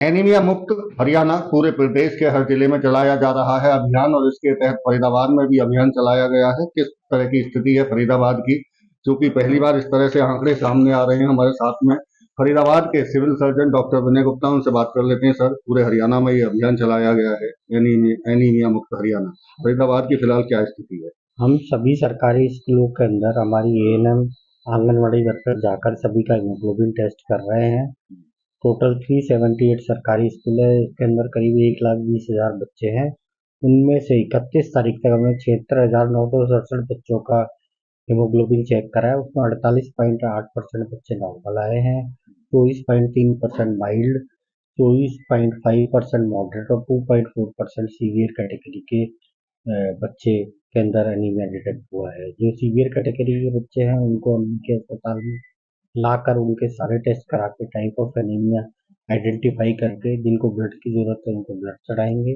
Anaemia मुक्त हरियाणा पूरे प्रदेश के हर जिले में चलाया जा रहा है अभियान और इसके तहत फरीदाबाद में भी अभियान चलाया गया है। किस तरह की स्थिति है फरीदाबाद की, चूंकि पहली बार इस तरह से आंकड़े सामने आ रहे हैं हमारे साथ में फरीदाबाद के सिविल सर्जन डॉक्टर विनय गुप्ता, उनसे बात कर लेते हैं। सर, पूरे हरियाणा में ये अभियान चलाया गया है एनीमिया मुक्त हरियाणा, फरीदाबाद की फिलहाल क्या स्थिति है? हम सभी सरकारी स्कूलों के अंदर हमारी एएनएम आंगनवाड़ी वर्कर जाकर सभी का हीमोग्लोबिन टेस्ट कर रहे हैं। टोटल 378 सरकारी स्कूल है, इसके अंदर करीब 1,20,000 बच्चे हैं। उनमें से 31 तारीख तक हमने 76,967 बच्चों का हीमोग्लोबिन चेक करा है। उसमें 48.8% बच्चे नॉर्मल आए हैं, 24.3% माइल्ड, 24.5% मॉडरेट और 2.4% सीवियर कैटेगरी के बच्चे के अंदर एनीमिया डिटेक्ट हुआ है। जो सीवियर कैटेगरी के बच्चे हैं उनको हम उनके अस्पताल में लाकर उनके सारे टेस्ट करा के टाइप ऑफ एनीमिया आइडेंटिफाई करके जिनको ब्लड की जरूरत है उनको ब्लड चढ़ाएंगे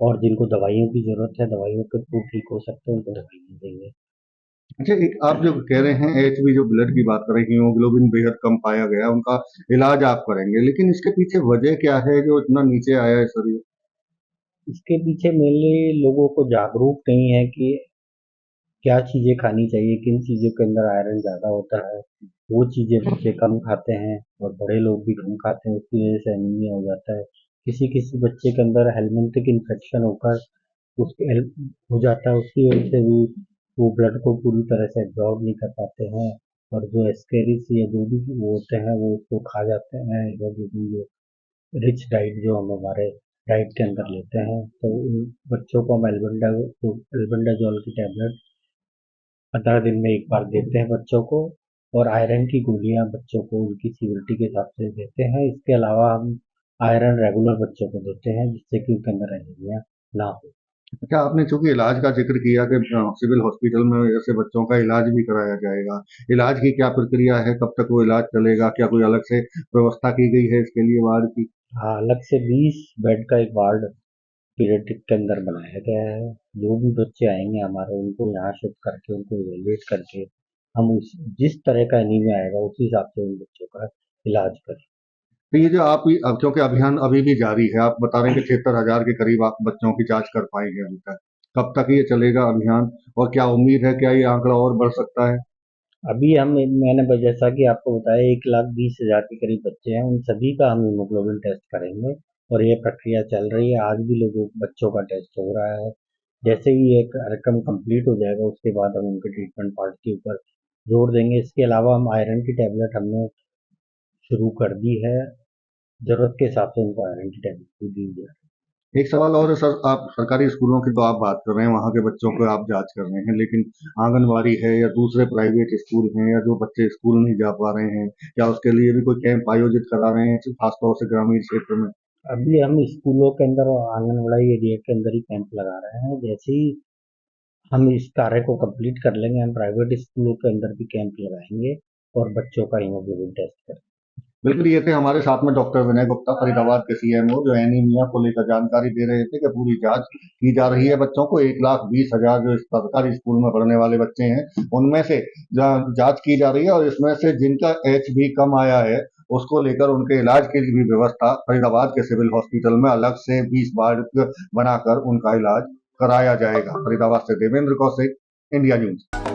और जिनको दवाइयों की जरूरत है, दवाइयों के थ्रू ठीक हो सकते हैं, उनको दवाइयाँ देंगे। अच्छा, एक आप जो कह रहे हैं एचबी जो ब्लड की बात कर रहे हैं, हीमोग्लोबिन बेहद कम पाया गया, उनका इलाज आप करेंगे, लेकिन इसके पीछे वजह क्या है जो इतना नीचे आया है शरीर? इसके पीछे मेनली लोगों को जागरूक नहीं है कि क्या चीजें खानी चाहिए, किन चीजों के अंदर आयरन ज्यादा होता है। वो चीजें बच्चे कम खाते हैं और बड़े लोग भी कम खाते हैं, उसकी वजह से एनीमिया हो जाता है। किसी किसी बच्चे के अंदर हेलमिंथिक इन्फेक्शन होकर उसके हो जाता है, उसकी वजह से भी वो ब्लड को पूरी तरह से एब्जॉर्ब नहीं कर पाते हैं और जो एस्केरिस या जो भी वो होते हैं वो उसको खा जाते हैं। जो रिच डाइट जो हम हमारे डाइट के अंदर लेते हैं, तो उन बच्चों को हम एल्बेंडाजोल की टैबलेट 15 दिन में एक बार देते हैं बच्चों को, और आयरन की गोलियां बच्चों को उनकी सीवियरिटी के हिसाब से देते हैं। इसके अलावा हम आयरन रेगुलर बच्चों को देते हैं जिससे कि उनके अंदर एनीमिया ना हो। अच्छा, आपने चूंकि इलाज का जिक्र किया कि सिविल हॉस्पिटल में ऐसे बच्चों का इलाज भी कराया जाएगा, इलाज की क्या प्रक्रिया है, कब तक वो इलाज चलेगा, क्या कोई अलग से व्यवस्था की गई है इसके लिए वार्ड की? हाँ, अलग से 20 बेड का एक वार्ड पीडियाट्रिक के अंदर बनाया गया है। जो भी बच्चे आएंगे हमारे उनको यहाँ शिफ्ट करके उनको इवेलुएट करके हम उस जिस तरह का एनीमिया आएगा उसी हिसाब से उन बच्चों का इलाज करें। तो ये जो आप अब क्योंकि अभियान अभी भी जारी है, आप बता रहे हैं कि 76,000 के करीब आप बच्चों की जांच कर पाएंगे अभी तक, कब तक ये चलेगा अभियान और क्या उम्मीद है, क्या ये आंकड़ा और बढ़ सकता है? अभी हम मैंने जैसा कि आपको बताया 1,20,000 के करीब बच्चे हैं, उन सभी का हम हीमोग्लोबिन टेस्ट करेंगे और ये प्रक्रिया चल रही है। आज भी लोगों बच्चों का टेस्ट हो रहा है। जैसे ही ये कार्यक्रम कंप्लीट हो जाएगा उसके बाद हम उनके ट्रीटमेंट पार्ट के ऊपर जोर देंगे। इसके अलावा हम आयरन की टैबलेट हमने शुरू कर दी है, जरूरत के हिसाब से उनको आयरन की टैबलेट भी दी जाए। एक सवाल और है सर, आप सरकारी स्कूलों की तो आप बात कर रहे हैं, वहाँ के बच्चों को आप जांच कर रहे हैं, लेकिन आंगनवाड़ी है या दूसरे प्राइवेट स्कूल हैं या जो बच्चे स्कूल नहीं जा पा रहे हैं, क्या उसके लिए भी कोई कैंप आयोजित करा रहे हैं, खासतौर से ग्रामीण क्षेत्र में? अभी हम स्कूलों के अंदर और आंगनबाड़ी एरिया के अंदर ही कैंप लगा रहे हैं। जैसे ही हम इस कार्य को कंप्लीट कर लेंगे हम प्राइवेट स्कूलों के अंदर भी कैंप लगाएंगे और बच्चों का हीमोग्लोबिन टेस्ट करेंगे। बिल्कुल, ये थे हमारे साथ में डॉक्टर विनय गुप्ता, फरीदाबाद के सीएमओ, जो एनीमिया को लेकर जानकारी दे रहे थे कि पूरी जांच की जा रही है बच्चों को। 1,20,000 जो इस सरकारी स्कूल में पढ़ने वाले बच्चे हैं उनमें से जांच की जा रही है और इसमें से जिनका एच भी कम आया है उसको लेकर उनके इलाज की भी व्यवस्था फरीदाबाद के सिविल हॉस्पिटल में अलग से 20 वार्ड बनाकर उनका इलाज कराया जाएगा। फरीदाबाद से देवेंद्र कौशिक, इंडिया न्यूज।